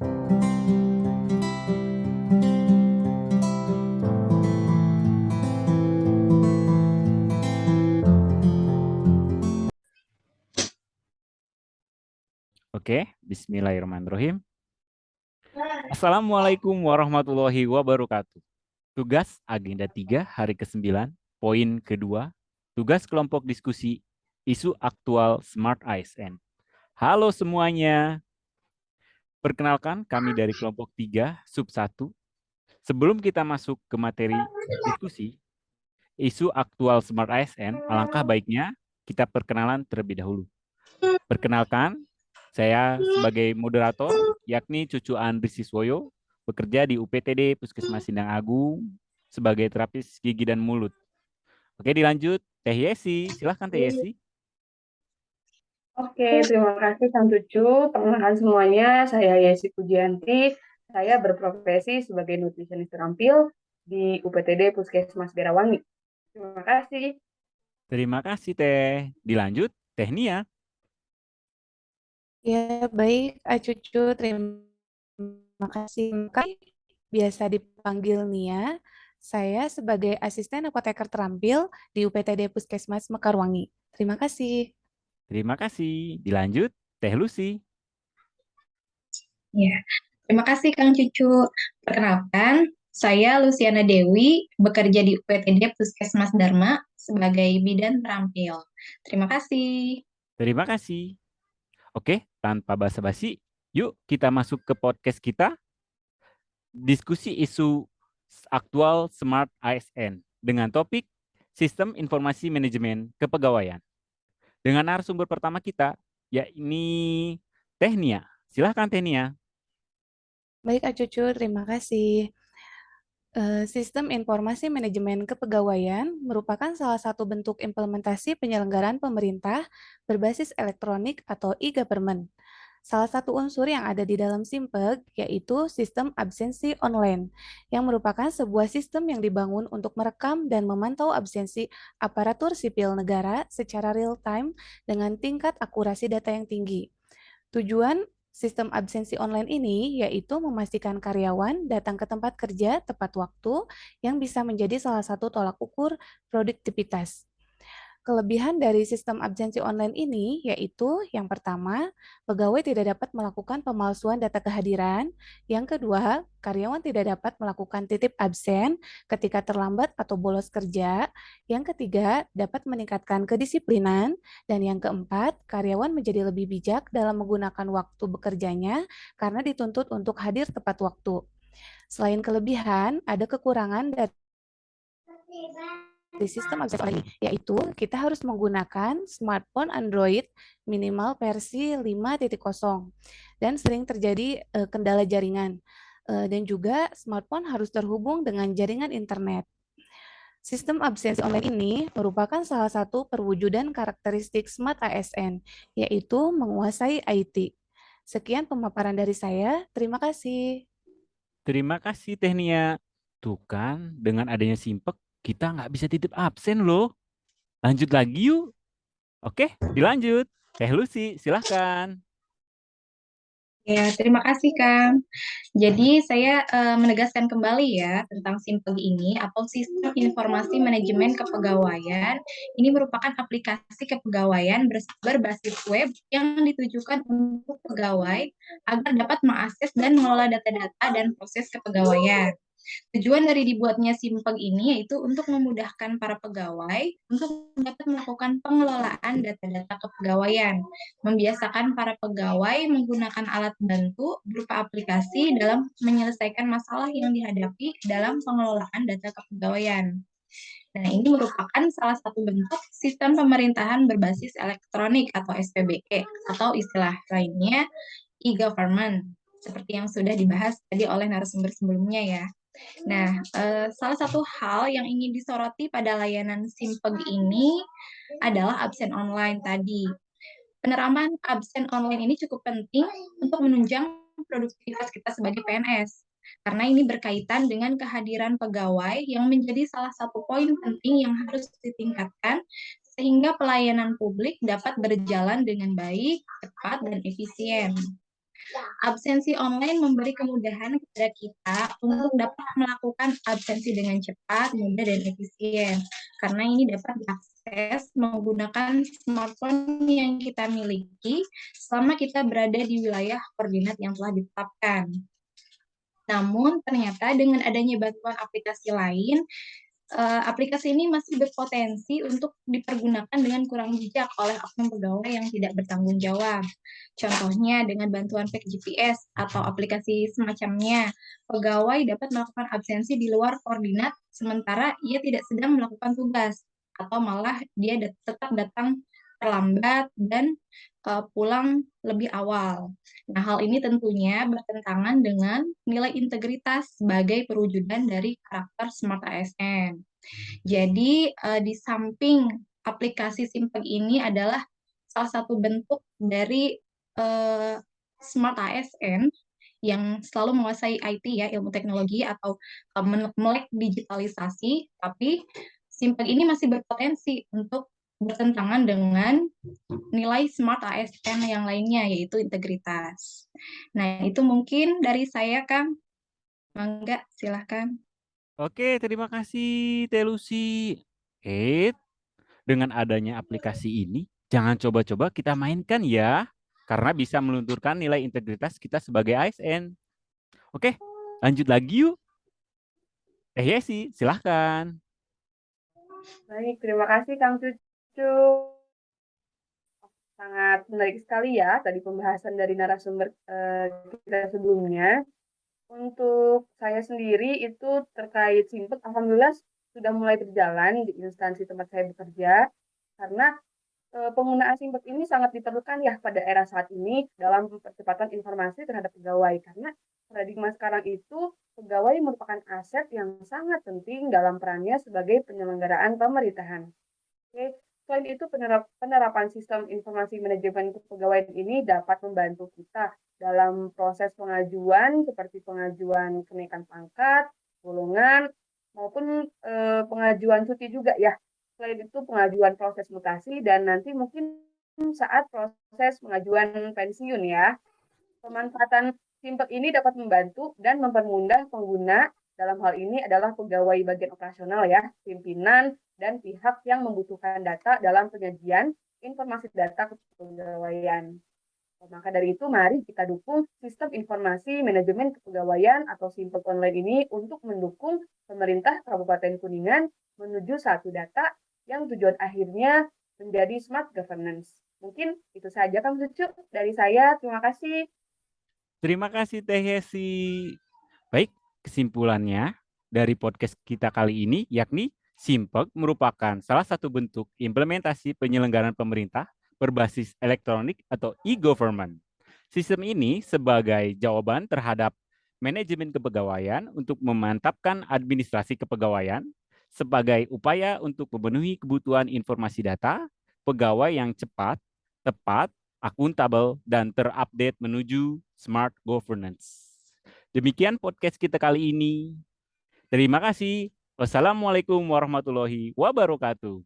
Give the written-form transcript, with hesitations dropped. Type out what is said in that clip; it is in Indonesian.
Oke, bismillahirrahmanirrahim. Assalamualaikum warahmatullahi wabarakatuh. Tugas agenda 3 hari ke-9, poin kedua, tugas kelompok diskusi isu aktual Smart ASN. Halo semuanya, perkenalkan kami dari kelompok 3, sub 1. Sebelum kita masuk ke materi diskusi, isu aktual Smart ASN, alangkah baiknya kita perkenalan terlebih dahulu. Perkenalkan, saya sebagai moderator, yakni Cucu Andri Siswoyo, bekerja di UPTD Puskesmas Sindang Agung sebagai terapis gigi dan mulut. Oke, dilanjut. Teh Yesi, silahkan Teh Yesi. Oke, terima kasih Kang Cucu. Perkenalkan semuanya, saya Yesi Pujianti. Saya berprofesi sebagai nutrisionis terampil di UPTD Puskesmas Berawangi. Terima kasih. Terima kasih Teh. Dilanjut, Teh Nia. Ya, baik, Cucu. Terima kasih. Biasa dipanggil Nia. Saya sebagai asisten apoteker terampil di UPTD Puskesmas Mekarwangi. Terima kasih. Terima kasih. Dilanjut, Teh Lucy. Ya, terima kasih Kang Cucu. Perkenalkan, saya Luciana Dewi, bekerja di UPTD Puskesmas Dharma sebagai bidan terampil. Terima kasih. Terima kasih. Oke, tanpa basa-basi, yuk kita masuk ke podcast kita. Diskusi isu aktual Smart ASN dengan topik Sistem Informasi Manajemen Kepegawaian. Dengan narasumber pertama kita, yakni Teh Nia. Silahkan Teh Nia. Baik, Cucu. Terima kasih. Sistem Informasi Manajemen Kepegawaian merupakan salah satu bentuk implementasi penyelenggaraan pemerintah berbasis elektronik atau e-government. Salah satu unsur yang ada di dalam SIMPEG yaitu sistem absensi online, yang merupakan sebuah sistem yang dibangun untuk merekam dan memantau absensi aparatur sipil negara secara real-time dengan tingkat akurasi data yang tinggi. Tujuan sistem absensi online ini yaitu memastikan karyawan datang ke tempat kerja tepat waktu yang bisa menjadi salah satu tolak ukur produktivitas. Kelebihan dari sistem absensi online ini yaitu yang pertama, pegawai tidak dapat melakukan pemalsuan data kehadiran. Yang kedua, karyawan tidak dapat melakukan titip absen ketika terlambat atau bolos kerja. Yang ketiga, dapat meningkatkan kedisiplinan. Dan yang keempat, karyawan menjadi lebih bijak dalam menggunakan waktu bekerjanya karena dituntut untuk hadir tepat waktu. Selain kelebihan, ada kekurangan dari sistem absensi online, yaitu kita harus menggunakan smartphone Android minimal versi 5.0 dan sering terjadi kendala jaringan. Dan juga smartphone harus terhubung dengan jaringan internet. Sistem absensi online ini merupakan salah satu perwujudan karakteristik Smart ASN, yaitu menguasai IT. Sekian pemaparan dari saya. Terima kasih. Terima kasih Teh Nia. Tuh kan, dengan adanya Simpek, kita nggak bisa titip absen loh. Lanjut lagi yuk. Oke, dilanjut. Teh Lucy, silahkan. Ya, terima kasih Kang. Jadi saya menegaskan kembali ya tentang SIMPEG ini atau Sistem Informasi Manajemen Kepegawaian. Ini merupakan aplikasi kepegawaian berbasis web yang ditujukan untuk pegawai agar dapat mengakses dan mengelola data-data dan proses kepegawaian. Tujuan dari dibuatnya SIMPEG ini yaitu untuk memudahkan para pegawai untuk dapat melakukan pengelolaan data-data kepegawaian, membiasakan para pegawai menggunakan alat bantu berupa aplikasi dalam menyelesaikan masalah yang dihadapi dalam pengelolaan data kepegawaian. Nah, ini merupakan salah satu bentuk sistem pemerintahan berbasis elektronik atau SPBE atau istilah lainnya e-government, seperti yang sudah dibahas tadi oleh narasumber sebelumnya ya. Nah, salah satu hal yang ingin disoroti pada layanan SIMPEG ini adalah absen online tadi. Penerapan absen online ini cukup penting untuk menunjang produktivitas kita sebagai PNS. Karena ini berkaitan dengan kehadiran pegawai yang menjadi salah satu poin penting yang harus ditingkatkan sehingga pelayanan publik dapat berjalan dengan baik, cepat, dan efisien. Absensi online memberi kemudahan kepada kita untuk dapat melakukan absensi dengan cepat, mudah, dan efisien. Karena ini dapat diakses menggunakan smartphone yang kita miliki selama kita berada di wilayah koordinat yang telah ditetapkan. Namun, ternyata dengan adanya bantuan aplikasi lain, aplikasi ini masih berpotensi untuk dipergunakan dengan kurang bijak oleh oknum pegawai yang tidak bertanggung jawab. Contohnya dengan bantuan fake GPS atau aplikasi semacamnya, pegawai dapat melakukan absensi di luar koordinat sementara ia tidak sedang melakukan tugas, atau malah dia tetap datang terlambat dan pulang lebih awal. Nah, hal ini tentunya bertentangan dengan nilai integritas sebagai perwujudan dari karakter Smart ASN. Jadi, di samping aplikasi Simpeg ini adalah salah satu bentuk dari Smart ASN yang selalu menguasai IT ya, ilmu teknologi atau melek digitalisasi, tapi Simpeg ini masih berpotensi untuk bertentangan dengan nilai Smart ASN yang lainnya, yaitu integritas. Nah, itu mungkin dari saya, Kang. Mangga, silahkan. Oke, terima kasih Teh Lucy. Dengan adanya aplikasi ini, jangan coba-coba kita mainkan ya, karena bisa melunturkan nilai integritas kita sebagai ASN. Oke, lanjut lagi yuk. Yesi, silahkan. Baik, terima kasih Kang Cucu. Sangat menarik sekali ya tadi pembahasan dari narasumber kita sebelumnya. Untuk saya sendiri itu terkait Simpeg, alhamdulillah sudah mulai berjalan di instansi tempat saya bekerja, karena penggunaan Simpeg ini sangat diperlukan ya pada era saat ini dalam percepatan informasi terhadap pegawai, karena paradigma sekarang itu pegawai merupakan aset yang sangat penting dalam perannya sebagai penyelenggaraan pemerintahan. Oke. Selain itu, penerapan sistem informasi manajemen kepegawaian ini dapat membantu kita dalam proses pengajuan, seperti pengajuan kenaikan pangkat, golongan, maupun pengajuan cuti juga ya. Selain itu, pengajuan proses mutasi, dan nanti mungkin saat proses pengajuan pensiun ya. Pemanfaatan Simpeg ini dapat membantu dan mempermudah pengguna, dalam hal ini adalah pegawai bagian operasional ya, pimpinan, dan pihak yang membutuhkan data dalam penyajian informasi data kepegawaian. Maka dari itu, mari kita dukung sistem informasi manajemen kepegawaian atau Simpeg online ini untuk mendukung pemerintah Kabupaten Kuningan menuju satu data yang tujuan akhirnya menjadi smart governance. Mungkin itu saja Kang Cucu dari saya. Terima kasih. Terima kasih Teh Yesi. Baik, kesimpulannya dari podcast kita kali ini yakni Simpeg merupakan salah satu bentuk implementasi penyelenggaraan pemerintah berbasis elektronik atau e-government. Sistem ini sebagai jawaban terhadap manajemen kepegawaian untuk memantapkan administrasi kepegawaian sebagai upaya untuk memenuhi kebutuhan informasi data pegawai yang cepat, tepat, akuntabel, dan terupdate menuju smart governance. Demikian podcast kita kali ini. Terima kasih. Wassalamualaikum warahmatullahi wabarakatuh.